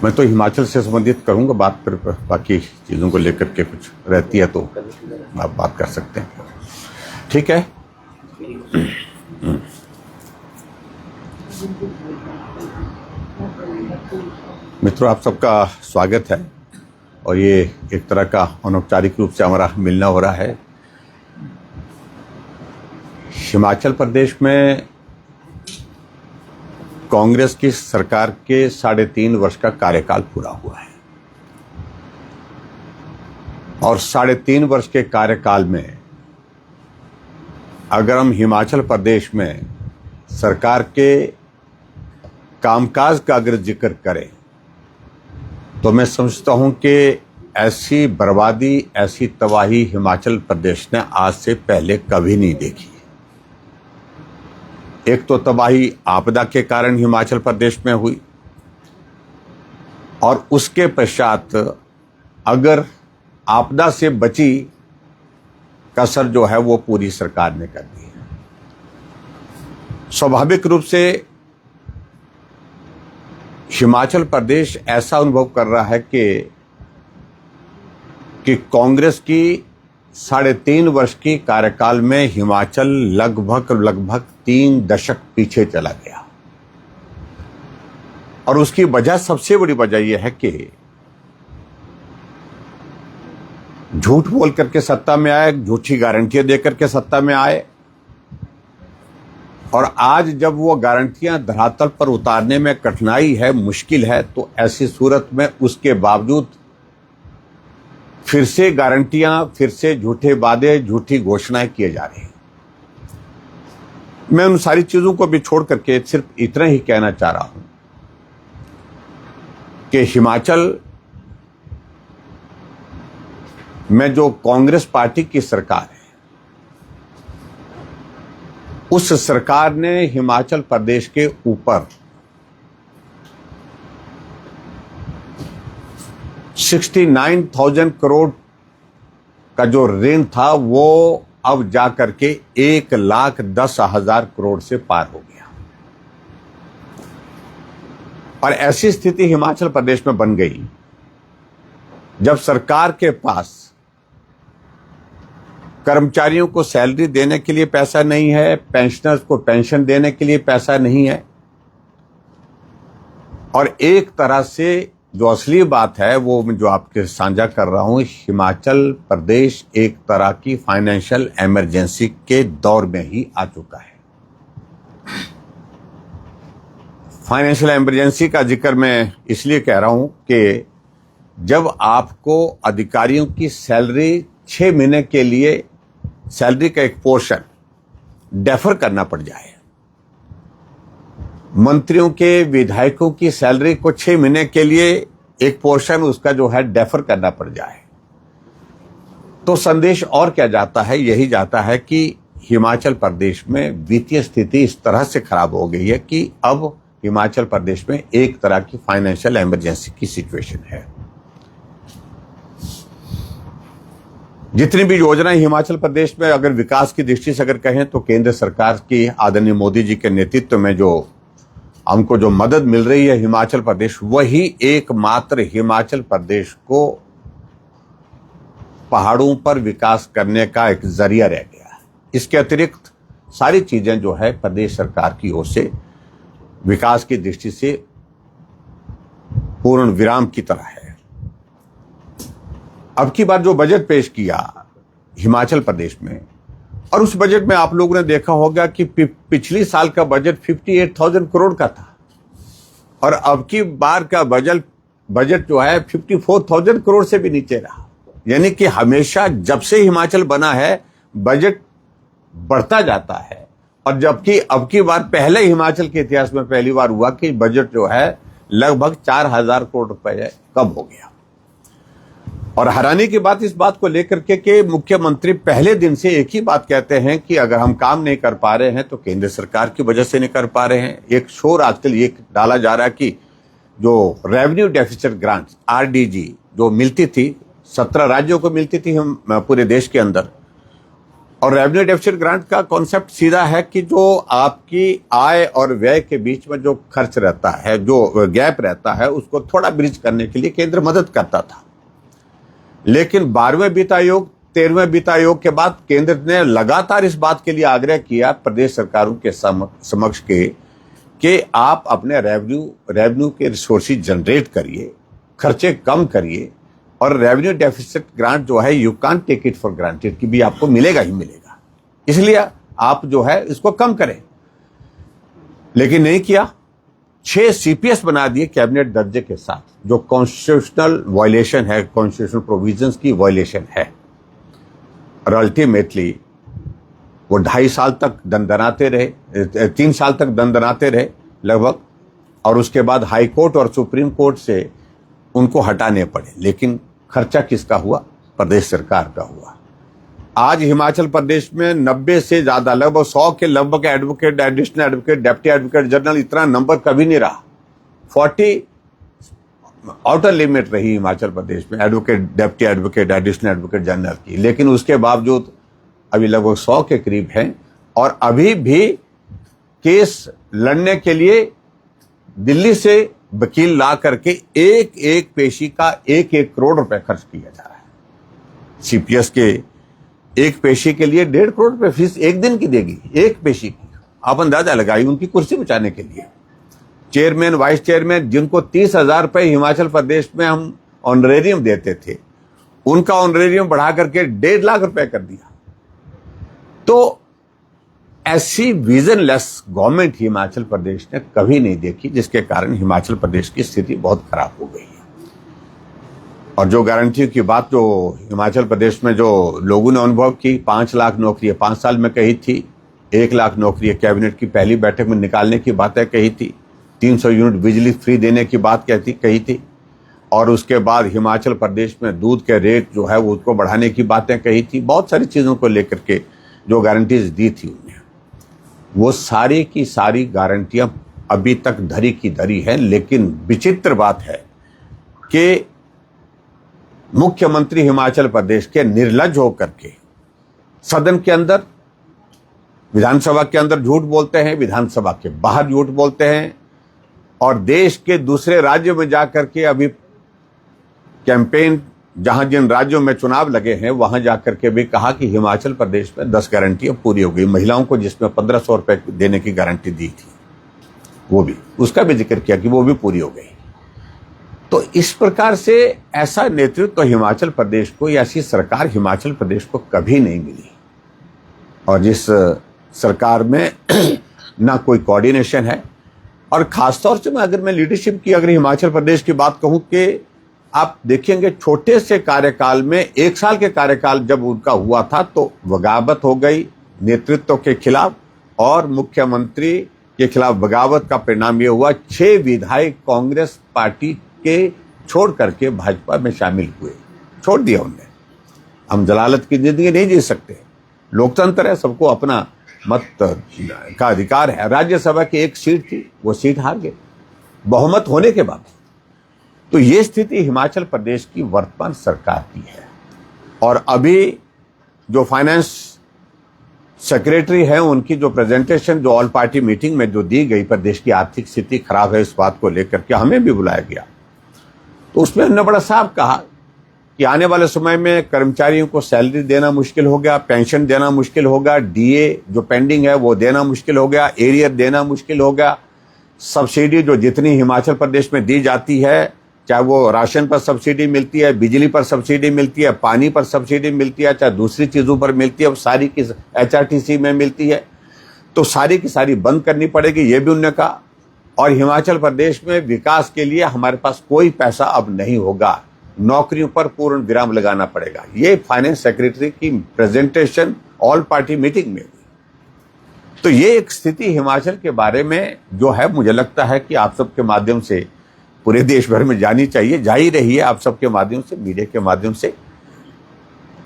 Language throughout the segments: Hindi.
मैं तो हिमाचल से संबंधित करूंगा बात, पर बाकी चीज़ों को लेकर के कुछ रहती है तो आप बात कर सकते हैं। ठीक है। मित्रों, आप सबका स्वागत है और ये एक तरह का अनौपचारिक रूप से हमारा मिलना हो रहा है। हिमाचल प्रदेश में कांग्रेस की सरकार के 3.5 वर्ष का कार्यकाल पूरा हुआ है और 3.5 वर्ष के कार्यकाल में अगर हम हिमाचल प्रदेश में सरकार के कामकाज का अगर जिक्र करें तो मैं समझता हूं कि ऐसी बर्बादी, ऐसी तबाही हिमाचल प्रदेश ने आज से पहले कभी नहीं देखी। एक तो तबाही आपदा के कारण हिमाचल प्रदेश में हुई और उसके पश्चात अगर आपदा से बची कसर जो है वो पूरी सरकार ने कर दी है। स्वाभाविक रूप से हिमाचल प्रदेश ऐसा अनुभव कर रहा है कि कांग्रेस की 3.5 वर्ष की कार्यकाल में हिमाचल लगभग 3 दशक पीछे चला गया और उसकी वजह, सबसे बड़ी वजह यह है कि झूठ बोल करके सत्ता में आए, झूठी गारंटियां देकर के सत्ता में आए और आज जब वो गारंटियां धरातल पर उतारने में कठिनाई है, मुश्किल है, तो ऐसी सूरत में उसके बावजूद फिर से गारंटियां, फिर से झूठे वादे, झूठी घोषणाएं किए जा रही हैं। मैं उन सारी चीजों को भी छोड़ करके सिर्फ इतना ही कहना चाह रहा हूं कि हिमाचल में जो कांग्रेस पार्टी की सरकार है, उस सरकार ने हिमाचल प्रदेश के ऊपर 69,000 करोड़ का जो ऋण था वो अब जाकर के 1,10,000 करोड़ से पार हो गया और ऐसी स्थिति हिमाचल प्रदेश में बन गई जब सरकार के पास कर्मचारियों को सैलरी देने के लिए पैसा नहीं है, पेंशनर्स को पेंशन देने के लिए पैसा नहीं है और एक तरह से जो असली बात है वो मैं जो आपके साझा कर रहा हूं, हिमाचल प्रदेश एक तरह की फाइनेंशियल इमरजेंसी के दौर में ही आ चुका है। फाइनेंशियल इमरजेंसी का जिक्र मैं इसलिए कह रहा हूं कि जब आपको अधिकारियों की सैलरी 6 महीने के लिए सैलरी का एक पोर्शन डेफर करना पड़ जाए, मंत्रियों के, विधायकों की सैलरी को 6 महीने के लिए एक पोर्शन उसका जो है डेफर करना पड़ जाए, तो संदेश और क्या जाता है? यही जाता है कि हिमाचल प्रदेश में वित्तीय स्थिति इस तरह से खराब हो गई है कि अब हिमाचल प्रदेश में एक तरह की फाइनेंशियल इमरजेंसी की सिचुएशन है। जितनी भी योजनाएं हिमाचल प्रदेश में अगर विकास की दृष्टि से अगर कहें तो केंद्र सरकार की आदरणीय मोदी जी के नेतृत्व में जो हमको जो मदद मिल रही है हिमाचल प्रदेश, वही एकमात्र हिमाचल प्रदेश को पहाड़ों पर विकास करने का एक जरिया रह गया है। इसके अतिरिक्त सारी चीजें जो है प्रदेश सरकार की ओर से विकास की दृष्टि से पूर्ण विराम की तरह है। अब की बार जो बजट पेश किया हिमाचल प्रदेश में, और उस बजट में आप लोगों ने देखा होगा कि पिछली साल का बजट 58,000 करोड़ का था और अब की बार का बजट जो है 54,000 करोड़ से भी नीचे रहा। यानी कि हमेशा जब से हिमाचल बना है बजट बढ़ता जाता है और जबकि अब की बार पहले हिमाचल के इतिहास में पहली बार हुआ कि बजट जो है लगभग 4,000 करोड़ रुपए कम हो गया। और हैरानी की बात इस बात को लेकर के कि मुख्यमंत्री पहले दिन से एक ही बात कहते हैं कि अगर हम काम नहीं कर पा रहे हैं तो केंद्र सरकार की वजह से नहीं कर पा रहे हैं। एक शोर आजकल ये डाला जा रहा है कि जो रेवेन्यू डेफिसिट ग्रांट RDG जो मिलती थी 17 राज्यों को मिलती थी हम पूरे देश के अंदर, और रेवेन्यू डेफिसिट ग्रांट का कॉन्सेप्ट सीधा है कि जो आपकी आय और व्यय के बीच में जो खर्च रहता है, जो गैप रहता है, उसको थोड़ा ब्रिज करने के लिए केंद्र मदद करता था। लेकिन 12वें वित्त आयोग, 13वें वित्त आयोग के बाद केंद्र ने लगातार इस बात के लिए आग्रह किया प्रदेश सरकारों के समक्ष कि आप अपने रेवेन्यू के रिसोर्सेज जनरेट करिए, खर्चे कम करिए, और रेवेन्यू डेफिसिट ग्रांट जो है you can't take it for granted कि भी आपको मिलेगा ही मिलेगा, इसलिए आप जो है इसको कम करें। लेकिन नहीं किया। 6 सीपीएस बना दिए कैबिनेट दर्जे के साथ, जो कॉन्स्टिट्यूशनल वायलेशन है, कॉन्स्टिट्यूशनल प्रोविजंस की वायलेशन है। और अल्टीमेटली वो 2.5 साल तक दंदनाते रहे, 3 साल तक दंदनाते रहे लगभग, और उसके बाद हाई कोर्ट और सुप्रीम कोर्ट से उनको हटाने पड़े। लेकिन खर्चा किसका हुआ? प्रदेश सरकार का हुआ। आज हिमाचल प्रदेश में 90 से ज्यादा, लगभग 100 के लगभग advocate, additional advocate, deputy advocate general, इतना नंबर कभी नहीं रहा। 40 आउटर लिमिट रही हिमाचल प्रदेश में advocate, deputy advocate, additional advocate general की। लेकिन उसके बावजूद अभी लगभग 100 के करीब हैं, और अभी भी केस लड़ने के लिए दिल्ली से वकील ला करके एक एक पेशी का 1-1 करोड़ रुपए खर्च किया जा रहा है। सीपीएस के एक पेशी के लिए 1.5 करोड़ रुपए फीस एक दिन की देगी, एक पेशी की। आप अंदाजा लगाइए, उनकी कुर्सी बचाने के लिए। चेयरमैन, वाइस चेयरमैन, जिनको 30,000 रुपए हिमाचल प्रदेश में हम ऑनरेरियम देते थे, उनका ऑनरेरियम बढ़ा करके 1.5 लाख रुपए कर दिया। तो ऐसी विजनलेस गवर्नमेंट हिमाचल प्रदेश ने कभी नहीं देखी, जिसके कारण हिमाचल प्रदेश की स्थिति बहुत खराब हो गई है। और जो गारंटी की बात जो हिमाचल प्रदेश में जो लोगों ने अनुभव की, 5 लाख नौकरी 5 साल में कही थी, 1 लाख नौकरी कैबिनेट की पहली बैठक में निकालने की बातें कही थी, 300 यूनिट बिजली फ्री देने की बात कही थी, और उसके बाद हिमाचल प्रदेश में दूध के रेट जो है वो उसको बढ़ाने की बातें कही थी। बहुत सारी चीज़ों को लेकर के जो गारंटीज दी थी उन्हें, वो सारी की सारी गारंटियां अभी तक धरी की धरी है। लेकिन विचित्र बात है कि मुख्यमंत्री हिमाचल प्रदेश के निर्लज्ज होकर के सदन के अंदर, विधानसभा के अंदर झूठ बोलते हैं, विधानसभा के बाहर झूठ बोलते हैं, और देश के दूसरे राज्यों में जाकर के अभी कैंपेन, जहां जिन राज्यों में चुनाव लगे हैं वहां जाकर के भी कहा कि हिमाचल प्रदेश में 10 गारंटियां पूरी हो गई। महिलाओं को जिसमें 1500 रुपए देने की गारंटी दी थी, वो भी, उसका भी जिक्र किया कि वो भी पूरी हो गई। तो इस प्रकार से ऐसा नेतृत्व तो हिमाचल प्रदेश को, या ऐसी सरकार हिमाचल प्रदेश को कभी नहीं मिली। और जिस सरकार में ना कोई कोऑर्डिनेशन है, और खासतौर से अगर मैं लीडरशिप की, अगर हिमाचल प्रदेश की बात कहूं कि आप देखेंगे छोटे से कार्यकाल में, 1 साल के कार्यकाल जब उनका हुआ था, तो बगावत हो गई नेतृत्व के खिलाफ, और मुख्यमंत्री के खिलाफ बगावत का परिणाम यह हुआ 6 विधायक कांग्रेस पार्टी के छोड़ करके भाजपा में शामिल हुए, छोड़ दिया उन्हें। हम जलालत की जिंदगी नहीं जी सकते, लोकतंत्र है, सबको अपना मत का अधिकार है। राज्यसभा की 1 सीट थी, वो सीट हार गए बहुमत होने के बाद। तो ये स्थिति हिमाचल प्रदेश की वर्तमान सरकार की है। और अभी जो फाइनेंस सेक्रेटरी है, उनकी जो प्रेजेंटेशन जो ऑल पार्टी मीटिंग में जो दी गई, प्रदेश की आर्थिक स्थिति खराब है, इस बात को लेकर के हमें भी बुलाया गया, तो उसमें उन्होंने बड़ा साफ कहा कि आने वाले समय में कर्मचारियों को सैलरी देना मुश्किल हो गया, पेंशन देना मुश्किल होगा, डीए जो पेंडिंग है वो देना मुश्किल हो गया, एरियर देना मुश्किल हो गया, सब्सिडी जो जितनी हिमाचल प्रदेश में दी जाती है, चाहे वो राशन पर सब्सिडी मिलती है, बिजली पर सब्सिडी मिलती है, पानी पर सब्सिडी मिलती है, चाहे दूसरी चीज़ों पर मिलती है, सारी की HRTC में मिलती है, तो सारी की सारी बंद करनी पड़ेगी, ये भी उन्होंने कहा। और हिमाचल प्रदेश में विकास के लिए हमारे पास कोई पैसा अब नहीं होगा, नौकरियों पर पूर्ण विराम लगाना पड़ेगा। ये फाइनेंस सेक्रेटरी की प्रेजेंटेशन ऑल पार्टी मीटिंग में हुई। तो ये एक स्थिति हिमाचल के बारे में जो है, मुझे लगता है कि आप सबके माध्यम से पूरे देश भर में जानी चाहिए, जा ही रही है आप सबके माध्यम से, मीडिया के माध्यम से।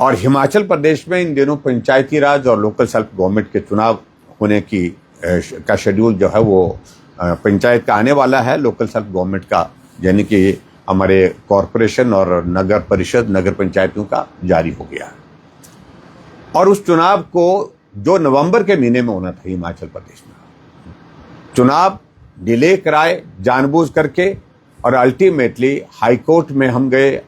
और हिमाचल प्रदेश में इन दिनों पंचायती राज और लोकल सेल्फ गवर्नमेंट के चुनाव होने की का शेड्यूल जो है वो पंचायत का आने वाला है, लोकल सेल्फ गवर्नमेंट का, यानी कि हमारे कॉरपोरेशन और नगर परिषद, नगर पंचायतों का जारी हो गया। और उस चुनाव को जो नवंबर के महीने में होना था हिमाचल प्रदेश में, चुनाव डिले कराए जानबूझ करके, और अल्टीमेटली हाई कोर्ट में हम गए,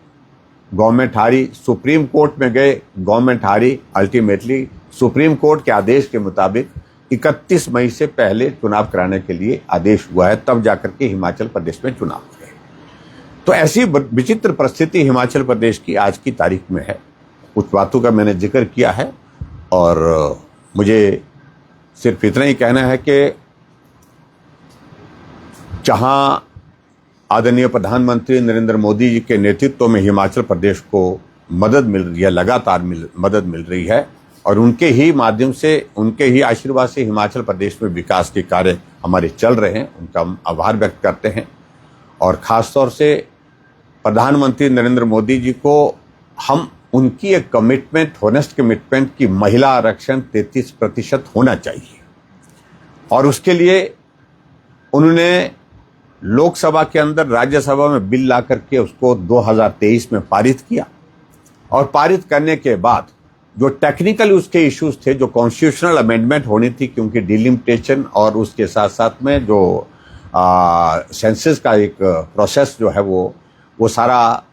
गवर्नमेंट हारी, सुप्रीम कोर्ट में गए, गवर्नमेंट हारी। अल्टीमेटली सुप्रीम कोर्ट के आदेश के मुताबिक 31 मई से पहले चुनाव कराने के लिए आदेश हुआ है, तब जाकर के हिमाचल प्रदेश में चुनाव हुए। तो ऐसी विचित्र परिस्थिति हिमाचल प्रदेश की आज की तारीख में है। कुछ बातों का मैंने जिक्र किया है और मुझे सिर्फ इतना ही कहना है कि जहां आदरणीय प्रधानमंत्री नरेंद्र मोदी जी के नेतृत्व में हिमाचल प्रदेश को मदद मिल रही है, लगातार मदद मिल रही है, और उनके ही माध्यम से, उनके ही आशीर्वाद से हिमाचल प्रदेश में विकास के कार्य हमारे चल रहे हैं, उनका हम आभार व्यक्त करते हैं। और ख़ासतौर से प्रधानमंत्री नरेंद्र मोदी जी को हम उनकी एक कमिटमेंट, होनेस्ट कमिटमेंट की महिला आरक्षण 33% होना चाहिए, और उसके लिए उन्होंने लोकसभा के अंदर राज्यसभा में बिल ला करके उसको 2023 में पारित किया, और पारित करने के बाद जो टेक्निकल उसके इश्यूज थे, जो कॉन्स्टिट्यूशनल अमेंडमेंट होनी थी, क्योंकि डिलिमिटेशन और उसके साथ साथ में जो सेंसस का एक प्रोसेस जो है वो सारा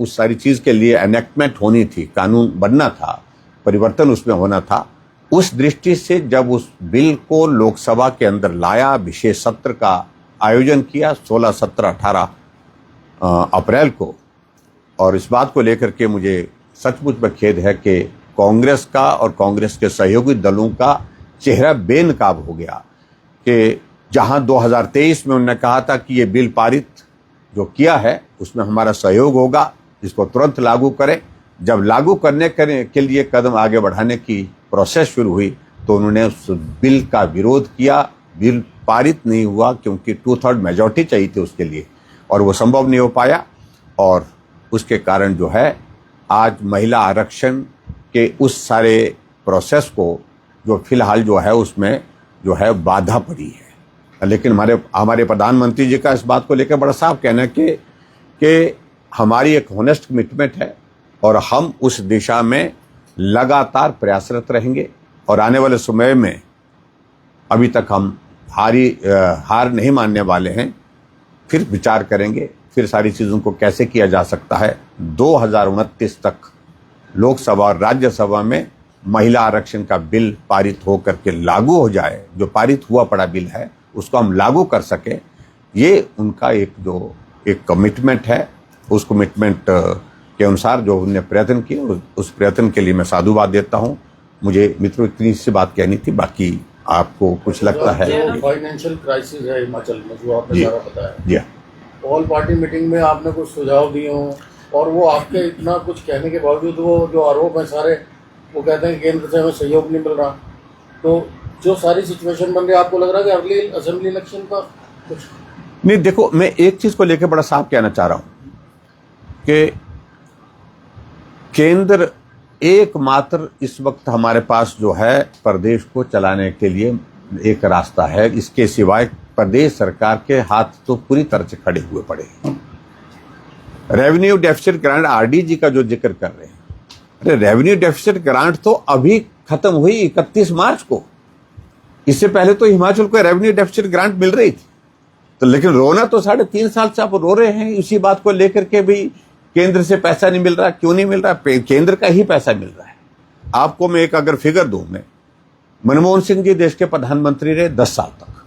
उस सारी चीज़ के लिए एनेक्टमेंट होनी थी, कानून बनना था, परिवर्तन उसमें होना था। उस दृष्टि से जब उस बिल को लोकसभा के अंदर लाया, विशेष सत्र का आयोजन किया 16, 17, 18 अप्रैल को, और इस बात को लेकर के मुझे सचमुच में खेद है कि कांग्रेस का और कांग्रेस के सहयोगी दलों का चेहरा बेनकाब हो गया कि जहां 2023 में उन्होंने कहा था कि ये बिल पारित जो किया है उसमें हमारा सहयोग होगा, इसको तुरंत लागू करें। जब लागू करने के लिए कदम आगे बढ़ाने की प्रोसेस शुरू हुई तो उन्होंने उस बिल का विरोध किया। बिल पारित नहीं हुआ क्योंकि 2/3 मेजॉरिटी चाहिए थी उसके लिए, और वो संभव नहीं हो पाया, और उसके कारण जो है आज महिला आरक्षण के उस सारे प्रोसेस को जो फिलहाल जो है उसमें जो है बाधा पड़ी है। लेकिन हमारे प्रधानमंत्री जी का इस बात को लेकर बड़ा साफ कहना है कि हमारी एक होनेस्ट कमिटमेंट है और हम उस दिशा में लगातार प्रयासरत रहेंगे, और आने वाले समय में अभी तक हम हार नहीं मानने वाले हैं, फिर विचार करेंगे, फिर सारी चीज़ों को कैसे किया जा सकता है। 2029 तक लोकसभा और राज्यसभा में महिला आरक्षण का बिल पारित हो करके लागू हो जाए, जो पारित हुआ पड़ा बिल है उसको हम लागू कर सके, ये उनका एक कमिटमेंट है। उस कमिटमेंट के अनुसार जो उन्होंने प्रयत्न किए, उस प्रयत्न के लिए मैं साधुवाद देता हूँ। मुझे मित्रों इतनी सी बात कहनी थी, बाकी आपको कुछ लगता है? फाइनेंशियल क्राइसिस है हिमाचल में, जो आपने सारा बताया जी, ऑल पार्टी मीटिंग में आपने कुछ सुझाव दिए हों, और वो आपके इतना कुछ कहने के बावजूद वो जो आरोप है सारे, वो कहते हैं केंद्र से हमें सहयोग नहीं मिल रहा, तो जो सारी सिचुएशन बन रही है, आपको लग रहा है कि अगली असेंबली इलेक्शन का कुछ नहीं? देखो, मैं एक चीज को लेकर बड़ा साफ कहना चाह रहा हूं कि केंद्र एकमात्र इस वक्त हमारे पास जो है प्रदेश को चलाने के लिए एक रास्ता है, इसके सिवाय प्रदेश सरकार के हाथ तो पूरी तरह से खड़े हुए पड़े हैं। रेवेन्यू डेफिसिट ग्रांट, आरडी जी का जो जिक्र कर रहे हैं, अरे रेवेन्यू डेफिसिट ग्रांट तो अभी खत्म हुई 31 मार्च को। इससे पहले तो हिमाचल को रेवेन्यू डेफिसिट ग्रांट मिल रही थी, तो लेकिन रोना तो 3.5 साल से आप रो रहे हैं इसी बात को लेकर के भी केंद्र से पैसा नहीं मिल रहा। क्यों नहीं मिल रहा? केंद्र का ही पैसा मिल रहा है। आपको मैं एक अगर फिगर दूं, मैं मनमोहन सिंह जी देश के प्रधानमंत्री रहे 10 साल तक,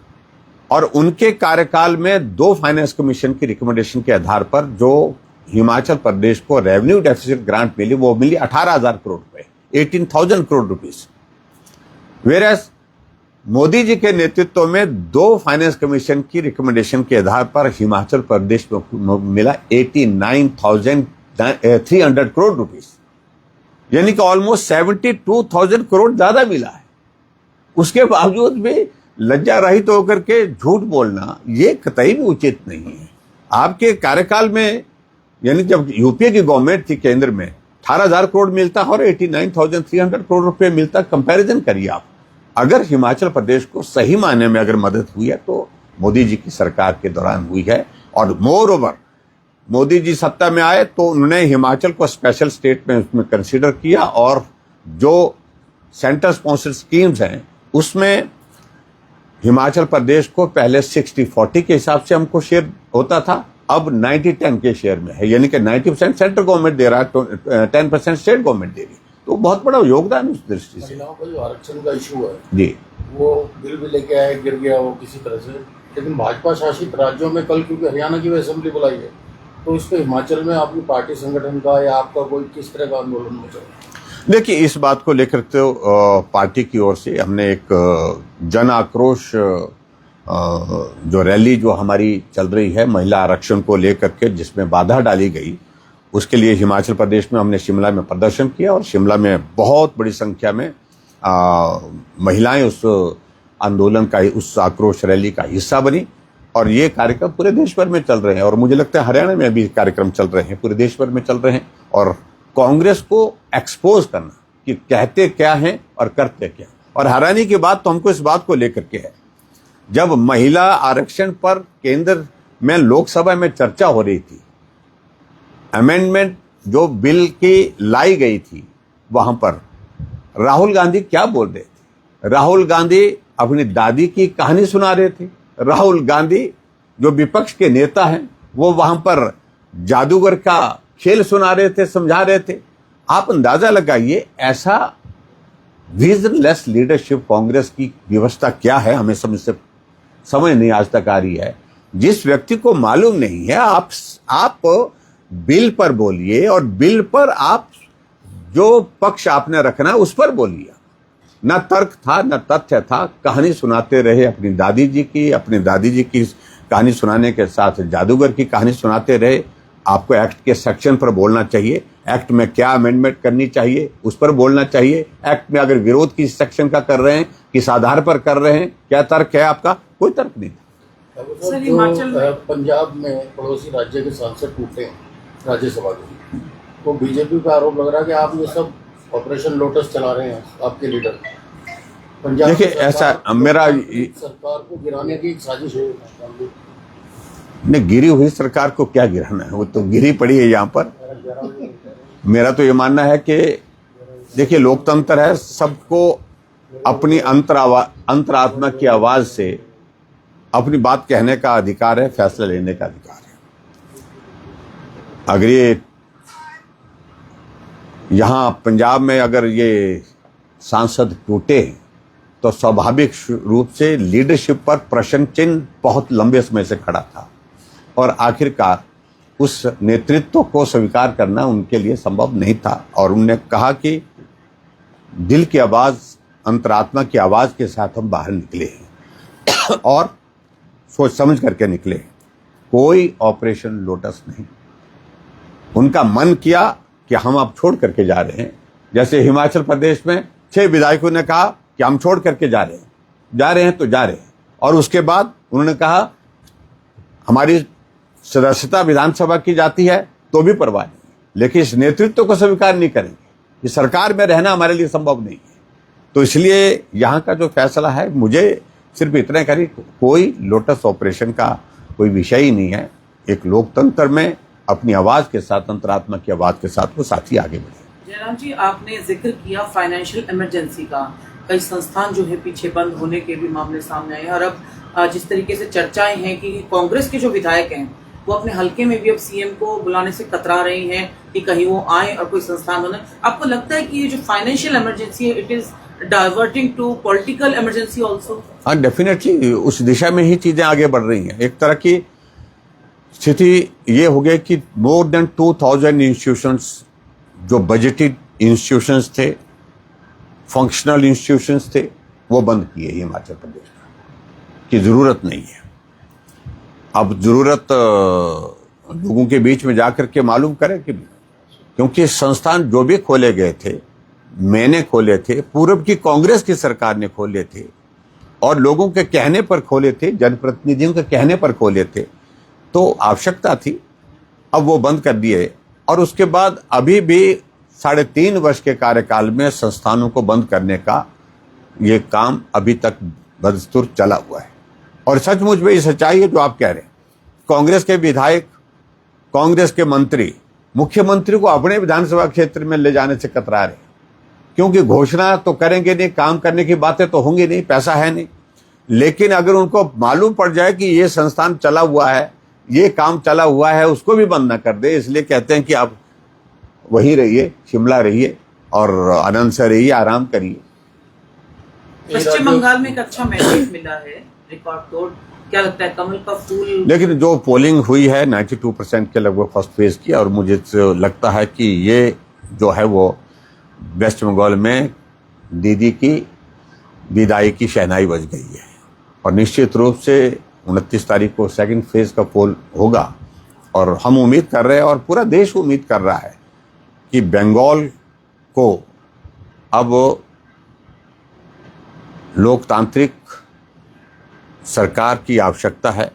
और उनके कार्यकाल में 2 फाइनेंस कमीशन की रिकमेंडेशन के आधार पर जो हिमाचल प्रदेश को रेवेन्यू डेफिसिट ग्रांट मिली, वो मिली 18,000 करोड़ रुपए, 18,000 करोड़ रुपीस। वेरएस मोदी जी के नेतृत्व में 2 फाइनेंस कमीशन की रिकमेंडेशन के आधार पर हिमाचल प्रदेश को मिला 89,300 करोड़ रुपीस, यानी कि ऑलमोस्ट 72,000 करोड़ ज्यादा मिला है। उसके बावजूद भी लज्जा रहित होकर के झूठ बोलना ये कतई भी उचित नहीं है। आपके कार्यकाल में, यानी जब यूपीए की गवर्नमेंट थी केंद्र में, 18,000 करोड़ मिलता और 89,300 करोड़ रुपए मिलता। कंपैरिजन करिए आप। अगर हिमाचल प्रदेश को सही मायने में अगर मदद हुई है तो मोदी जी की सरकार के दौरान हुई है, और मोर ओवर मोदी जी सत्ता में आए तो उन्होंने हिमाचल को स्पेशल स्टेट में उसमें कंसीडर किया, और जो सेंटर स्पॉन्सर्ड स्कीम्स हैं उसमें हिमाचल प्रदेश को पहले 60-40 के हिसाब से हमको शेयर होता था, अब 90-10 के शेयर में है, यानी कि 90% सेंट्रल गवर्नमेंट दे रहा है, 10% स्टेट गवर्नमेंट दे रही है। तो बहुत बड़ा योगदान उस दृष्टि से। महिलाओं का जो आरक्षण का इशू है जी, वो बिल भी लेके आए, गिर गया वो किसी तरह से, लेकिन भाजपा शासित राज्यों में कल क्योंकि हरियाणा की भी असेंबली बुलाई है, तो इस पे हिमाचल में आपकी पार्टी संगठन का या आपका कोई किस तरह का आंदोलन हो जाए? देखिए इस बात को लेकर तो पार्टी की ओर से हमने एक जन आक्रोश जो रैली जो हमारी चल रही है महिला आरक्षण को लेकर के, जिसमें बाधा डाली गई, उसके लिए हिमाचल प्रदेश में हमने शिमला में प्रदर्शन किया और शिमला में बहुत बड़ी संख्या में महिलाएं उस आंदोलन का, उस आक्रोश रैली का हिस्सा बनी। और ये कार्यक्रम पूरे देश भर में चल रहे हैं और मुझे लगता है हरियाणा में भी कार्यक्रम चल रहे हैं, पूरे देश भर में चल रहे हैं। और कांग्रेस को एक्सपोज करना कि कहते क्या हैं और करते क्या। और हैरानी की बात तो हमको इस बात को लेकर के है, जब महिला आरक्षण पर केंद्र में लोकसभा में चर्चा हो रही थी, अमेंडमेंट जो बिल की लाई गई थी, वहां पर राहुल गांधी क्या बोल रहे थे? राहुल गांधी अपनी दादी की कहानी सुना रहे थे। राहुल गांधी जो विपक्ष के नेता हैं वो वहां पर जादूगर का खेल सुना रहे थे, समझा रहे थे। आप अंदाजा लगाइए ऐसा विजनलेस लीडरशिप कांग्रेस की व्यवस्था क्या है, हमें समझ नहीं आज तक आ रही है। जिस व्यक्ति को मालूम नहीं है, आप बिल पर बोलिए और बिल पर आप जो पक्ष आपने रखना है उस पर बोलिए। न तर्क था, न तथ्य था, कहानी सुनाते रहे अपनी दादी जी की कहानी सुनाने के साथ जादूगर की कहानी सुनाते रहे। आपको एक्ट के सेक्शन पर बोलना चाहिए, एक्ट में क्या अमेंडमेंट करनी चाहिए उस पर बोलना चाहिए। एक्ट में अगर विरोध किस सेक्शन का कर रहे हैं, किस आधार पर कर रहे हैं, क्या तर्क है आपका? कोई तर्क नहीं था। सर, हिमाचल पंजाब में पड़ोसी राज्य के सांसद टूटे हैं राज्यसभा के, तो बीजेपी का आरोप लग रहा है कि आप ये सब ऑपरेशन लोटस चला रहे हैं, आपके लीडर। पंजाब देखिए ऐसा मेरा सरकार को गिराने की एक साजिश है। ने गिरी हुई सरकार को क्या गिराना है, वो तो गिरी पड़ी है यहाँ पर। मेरा तो ये मानना है कि देखिए लोकतंत्र है, सबको अपनी अंतरात्मा की आवाज से अपनी बात कहने का अधिकार है, फैसला लेने का अधिकार है। अगर ये यहाँ पंजाब में अगर ये सांसद टूटे तो स्वाभाविक रूप से लीडरशिप पर प्रश्न चिन्ह बहुत लंबे समय से खड़ा था और आखिरकार उस नेतृत्व को स्वीकार करना उनके लिए संभव नहीं था। और उन्होंने कहा कि दिल की आवाज, अंतरात्मा की आवाज के साथ हम बाहर निकले हैं और सोच समझ करके निकले। कोई ऑपरेशन लोटस नहीं। उनका मन किया कि हम अब छोड़ करके जा रहे हैं। जैसे हिमाचल प्रदेश में 6 विधायकों ने कहा कि हम छोड़ करके जा रहे हैं तो जा रहे हैं। और उसके बाद उन्होंने कहा हमारी सदस्यता विधानसभा की जाती है तो भी परवाह नहीं, लेकिन इस नेतृत्व को स्वीकार नहीं करेंगे। इस सरकार में रहना हमारे लिए संभव नहीं है। तो इसलिए यहाँ का जो फैसला है, मुझे सिर्फ इतना करी, कोई लोटस ऑपरेशन का कोई विषय ही नहीं है। एक लोकतंत्र में अपनी आवाज के साथ, अंतरात्मा की आवाज के साथ वो साथी आगे बढ़े। जयराम जी, आपने जिक्र किया फाइनेंशियल इमरजेंसी का, कई संस्थान जो है पीछे बंद होने के भी मामले सामने आए हैं। और अब जिस तरीके से चर्चाएं हैं कि कांग्रेस के जो विधायक हैं वो अपने हलके में भी अब सीएम को बुलाने से कतरा रहे हैं कि कहीं वो आए और कोई संस्थान होना। आपको लगता है कि ये जो फाइनेंशियल इमरजेंसी है, it is diverting to political emergency also? हाँ, डेफिनेटली उस दिशा में ही चीजें आगे बढ़ रही हैं। एक तरह की स्थिति ये हो गई कि मोर देन 2000 इंस्टीट्यूशंस जो बजटेड इंस्टीट्यूशंस थे, फंक्शनल इंस्टीट्यूशंस थे, वो बंद किए हिमाचल प्रदेश में कि जरूरत नहीं है। अब जरूरत लोगों के बीच में जाकर के मालूम करें कि, क्योंकि संस्थान जो भी खोले गए थे, मैंने खोले थे, पूर्व की कांग्रेस की सरकार ने खोले थे और लोगों के कहने पर खोले थे, जनप्रतिनिधियों के कहने पर खोले थे, तो आवश्यकता थी। अब वो बंद कर दिए और उसके बाद अभी भी 3.5 वर्ष के कार्यकाल में संस्थानों को बंद करने का ये काम अभी तक बदस्तूर चला हुआ है। और सचमुच में ये सच्चाई है जो आप कह रहे हैं। कांग्रेस के विधायक, कांग्रेस के मंत्री मुख्यमंत्री को अपने विधानसभा क्षेत्र में ले जाने से कतरा रहे। क्योंकि घोषणा तो करेंगे नहीं, काम करने की बातें तो होंगी नहीं, पैसा है नहीं। लेकिन अगर उनको मालूम पड़ जाए कि ये संस्थान चला हुआ है, ये काम चला हुआ है, उसको भी बंद ना कर दे। इसलिए कहते हैं कि आप वहीं रहिए, शिमला रहिए और आनंद से रहिए, आराम करिए। पश्चिम बंगाल में एक अच्छा मैंडेट मिला है, रिकॉर्ड तोड़। क्या लगता है, कमल का फूल? लेकिन जो पोलिंग हुई है 92% के लगभग फर्स्ट फेज की, और मुझे तो लगता है कि ये जो है वो वेस्ट बंगाल में दीदी की विदाई की शहनाई बज गई है। और निश्चित रूप से 29 तारीख को सेकंड फेज का पोल होगा, और हम उम्मीद कर रहे हैं और पूरा देश उम्मीद कर रहा है कि बंगाल को अब लोकतांत्रिक सरकार की आवश्यकता है।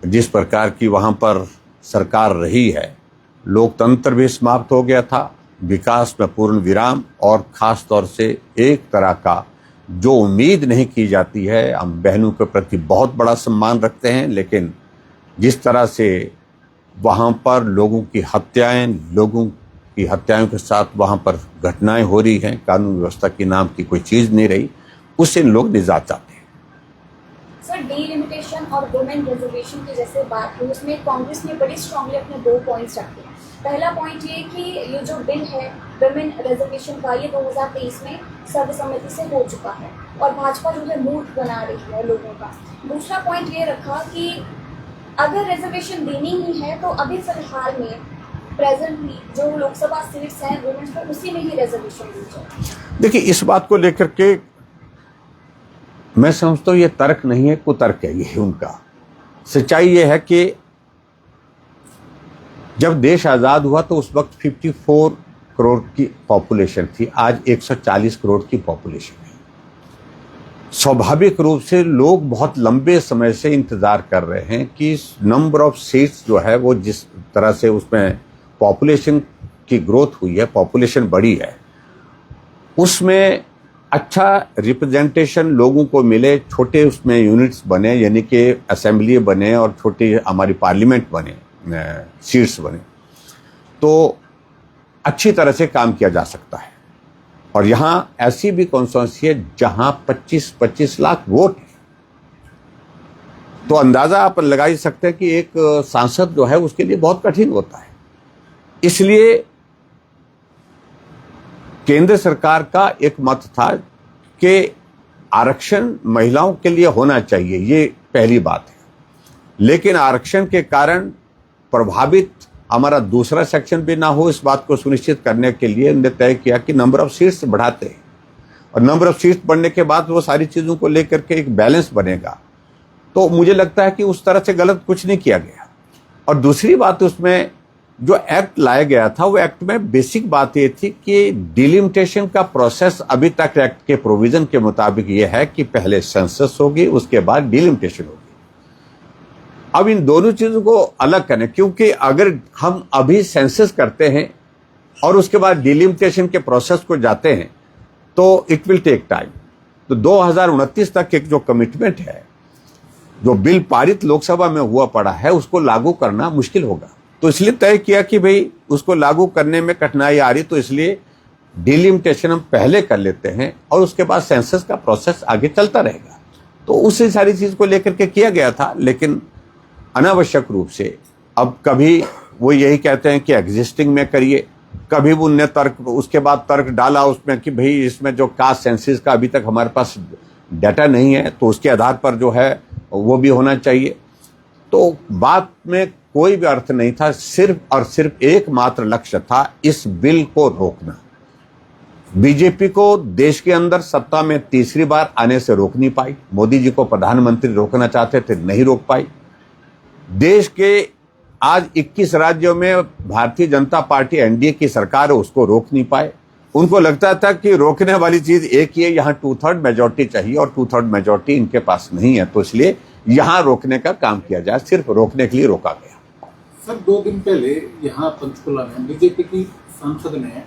जिस प्रकार की वहाँ पर सरकार रही है, लोकतंत्र भी समाप्त हो गया था, विकास में पूर्ण विराम, और ख़ास तौर से एक तरह का जो उम्मीद नहीं की जाती है। हम बहनों के प्रति बहुत बड़ा सम्मान रखते हैं, लेकिन जिस तरह से वहाँ पर लोगों की हत्याओं के साथ वहाँ पर घटनाएं हो रही हैं, कानून व्यवस्था की नाम की कोई चीज़ नहीं रही, उससे लोग निजात चाहते हैं। सर, डीलिमिटेशन और वुमेन रिजर्वेशन की जैसे बात हुई, उसमें कांग्रेस ने बड़ी स्ट्रांगली अपने 2 पॉइंट्स रखे हैं। पहला पॉइंट ये कि ये जो बिल है वुमेन रिजर्वेशन का, ये 2023 में सर्वसम्मति से हो चुका है और भाजपा जो है मूड बना रही है लोगों का। दूसरा पॉइंट ये रखा कि अगर रिजर्वेशन देनी ही है तो अभी फिलहाल में प्रेजेंटली जो लोकसभा सीट्स हैं वुमेन्स को, उसी में ही रिजर्वेशन दी जाए। देखिए, इस बात को लेकर के मैं समझता हूँ ये तर्क नहीं है, कुतर्क है ये उनका। सच्चाई ये है कि जब देश आज़ाद हुआ तो उस वक्त 54 करोड़ की पॉपुलेशन थी, आज 140 करोड़ की पॉपुलेशन है। स्वाभाविक रूप से लोग बहुत लंबे समय से इंतज़ार कर रहे हैं कि नंबर ऑफ सीट्स जो है वो जिस तरह से उसमें पॉपुलेशन की ग्रोथ हुई है, पॉपुलेशन बढ़ी है, उसमें अच्छा रिप्रेजेंटेशन लोगों को मिले, छोटे उसमें यूनिट्स बने, यानी कि असेंबली बने और छोटी हमारी पार्लियामेंट बने, सीट्स बने, तो अच्छी तरह से काम किया जा सकता है। और यहाँ ऐसी भी कॉन्स्टिट्यूंसी है जहाँ 25-25 लाख वोट है, तो अंदाजा आप लगा ही सकते हैं कि एक सांसद जो है उसके लिए बहुत कठिन होता है। इसलिए केंद्र सरकार का एक मत था कि आरक्षण महिलाओं के लिए होना चाहिए, ये पहली बात है। लेकिन आरक्षण के कारण प्रभावित हमारा दूसरा सेक्शन भी ना हो, इस बात को सुनिश्चित करने के लिए उन्होंने तय किया कि नंबर ऑफ सीट्स बढ़ाते हैं, और नंबर ऑफ सीट्स बढ़ने के बाद वो सारी चीज़ों को लेकर के एक बैलेंस बनेगा। तो मुझे लगता है कि उस तरह से गलत कुछ नहीं किया गया। और दूसरी बात, उसमें जो एक्ट लाया गया था, वो एक्ट में बेसिक बात ये थी कि डिलिमिटेशन का प्रोसेस अभी तक एक्ट के प्रोविजन के मुताबिक ये है कि पहले सेंसस होगी, उसके बाद डिलिमिटेशन होगी। अब इन दोनों चीज़ों को अलग करें, क्योंकि अगर हम अभी सेंसस करते हैं और उसके बाद डिलिमिटेशन के प्रोसेस को जाते हैं तो इट विल टेक टाइम। तो 2029 तक एक जो कमिटमेंट है, जो बिल पारित लोकसभा में हुआ पड़ा है, उसको लागू करना मुश्किल होगा। तो इसलिए तय किया कि भाई उसको लागू करने में कठिनाई आ रही, तो इसलिए डिलिमिटेशन हम पहले कर लेते हैं और उसके बाद सेंसस का प्रोसेस आगे चलता रहेगा। तो उससे सारी चीज़ को लेकर के किया गया था, लेकिन अनावश्यक रूप से अब कभी वो यही कहते हैं कि एग्जिस्टिंग में करिए, कभी उनने तर्क, उसके बाद तर्क डाला उसमें कि भाई इसमें जो कास्ट सेंसस का अभी तक हमारे पास डाटा नहीं है, तो उसके आधार पर जो है वो भी होना चाहिए। तो बात में कोई भी अर्थ नहीं था, सिर्फ और सिर्फ एकमात्र लक्ष्य था इस बिल को रोकना। बीजेपी को देश के अंदर सत्ता में तीसरी बार आने से रोक नहीं पाई। मोदी जी को प्रधानमंत्री रोकना चाहते थे, नहीं रोक पाई। देश के आज 21 राज्यों में भारतीय जनता पार्टी एनडीए की सरकार है, उसको रोक नहीं पाए। उनको लगता था कि रोकने वाली चीज एक ही है, यहाँ 2/3 मेजोरिटी चाहिए, और 2/3 मेजोरिटी इनके पास नहीं है, तो इसलिए यहाँ रोकने का काम किया जाए, सिर्फ रोकने के लिए रोका गया। सर, 2 दिन पहले यहाँ पंचकुला में बीजेपी की सांसद ने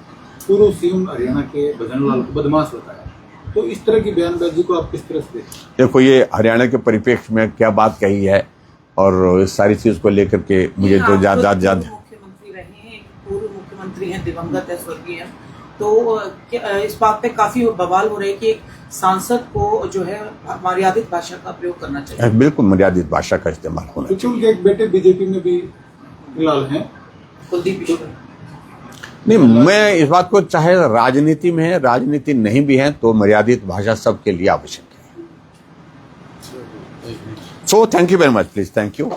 पूर्व सीएम हरियाणा के भजनलाल को बदमाश बताया, तो इस तरह की बयानबाजी को आप किस तरह से देखते हैं? देखो, ये हरियाणा के परिप्रेक्ष्य में क्या बात कही है, और इस सारी चीज को लेकर के मुझे तो ज्यादा मुख्यमंत्री रहे हैं, पूर्व मुख्यमंत्री हैं, दिवंगत है, स्वर्गीय, तो इस बात पे काफी बवाल हो रहे हैं कि एक सांसद को जो है मर्यादित भाषा का प्रयोग करना चाहिए। बिल्कुल मर्यादित भाषा का इस्तेमाल होना क्योंकि उनके एक बेटे बीजेपी में भी फिलहाल हैं। कुलदीप ईश्वर। नहीं, मैं इस बात को, चाहे राजनीति में है, राजनीति नहीं भी है, तो मर्यादित भाषा सबके लिए आवश्यक है। So thank you very much, please, thank you.